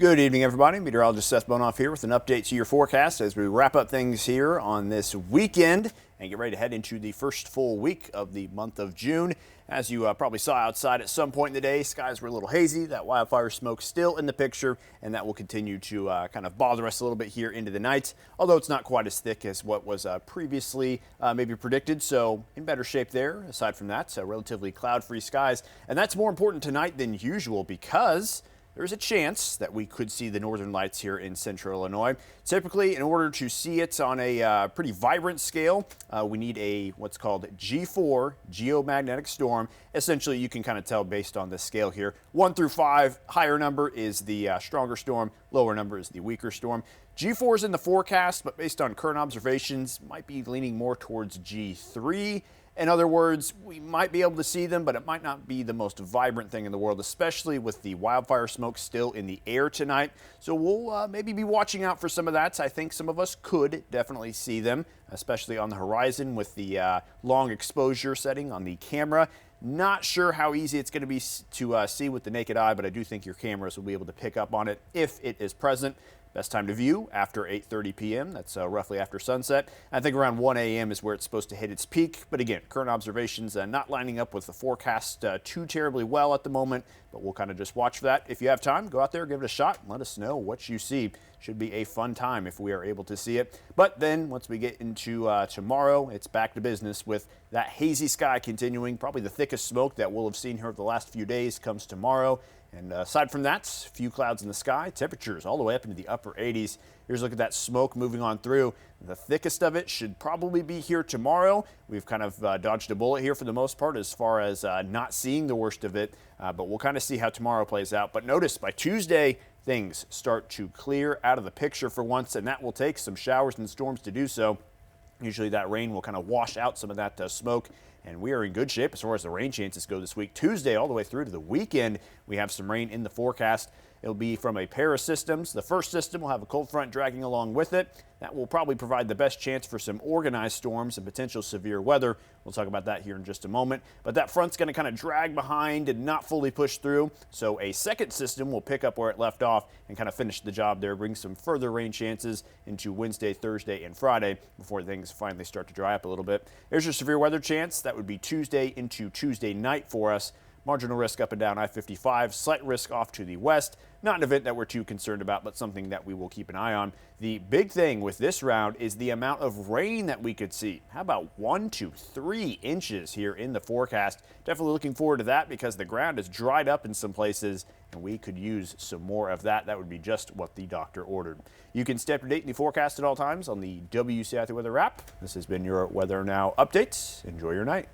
Good evening, everybody. Meteorologist Seth Bohnhoff here with an update to your forecast as we wrap up things here on this weekend and get ready to head into the first full week of the month of June. As you probably saw outside at some point in the day, skies were a little hazy. That wildfire smoke still in the picture, and that will continue to kind of bother us a little bit here into the night, although it's not quite as thick as what was previously maybe predicted. So in better shape there. Aside from that, relatively cloud-free skies. And that's more important tonight than usual because there's a chance that we could see the northern lights here in central Illinois. Typically, in order to see it on a pretty vibrant scale, we need a what's called G4 geomagnetic storm. Essentially, you can kind of tell based on this scale here. 1 through 5, higher number is the stronger storm, lower number is the weaker storm. G4 is in the forecast, but based on current observations, might be leaning more towards G3. In other words, we might be able to see them, but it might not be the most vibrant thing in the world, especially with the wildfire smoke still in the air tonight. So we'll maybe be watching out for some of that. I think some of us could definitely see them, especially on the horizon with the long exposure setting on the camera. Not sure how easy it's going to be to see with the naked eye, but I do think your cameras will be able to pick up on it if it is present. Best time to view after 8:30 p.m. That's roughly after sunset. I think around 1 a.m. is where it's supposed to hit its peak. But again, current observations not lining up with the forecast too terribly well at the moment. But we'll kind of just watch for that. If you have time, go out there, give it a shot, and let us know what you see. Should be a fun time if we are able to see it. But then once we get into tomorrow, it's back to business with that hazy sky continuing. Probably the thickest smoke that we'll have seen here over the last few days comes tomorrow. And aside from that, a few clouds in the sky, temperatures all the way up into the upper 80s. Here's a look at that smoke moving on through. The thickest of it should probably be here tomorrow. We've kind of dodged a bullet here for the most part as far as not seeing the worst of it, but we'll kind of see how tomorrow plays out. But notice by Tuesday, things start to clear out of the picture for once, and that will take some showers and storms to do so. Usually that rain will kind of wash out some of that smoke, and we are in good shape as far as the rain chances go this week. Tuesday all the way through to the weekend, we have some rain in the forecast. It'll be from a pair of systems. The first system will have a cold front dragging along with it. That will probably provide the best chance for some organized storms and potential severe weather. We'll talk about that here in just a moment. But that front's going to kind of drag behind and not fully push through. So a second system will pick up where it left off and kind of finish the job there, bring some further rain chances into Wednesday, Thursday, and Friday before things finally start to dry up a little bit. There's your severe weather chance. That would be Tuesday into Tuesday night for us. Marginal risk up and down I-55, slight risk off to the west. Not an event that we're too concerned about, but something that we will keep an eye on. The big thing with this round is the amount of rain that we could see. How about 1 to 3 inches here in the forecast? Definitely looking forward to that because the ground is dried up in some places and we could use some more of that. That would be just what the doctor ordered. You can stay up to date in the forecast at all times on the WCI Weather app. This has been your Weather Now update. Enjoy your night.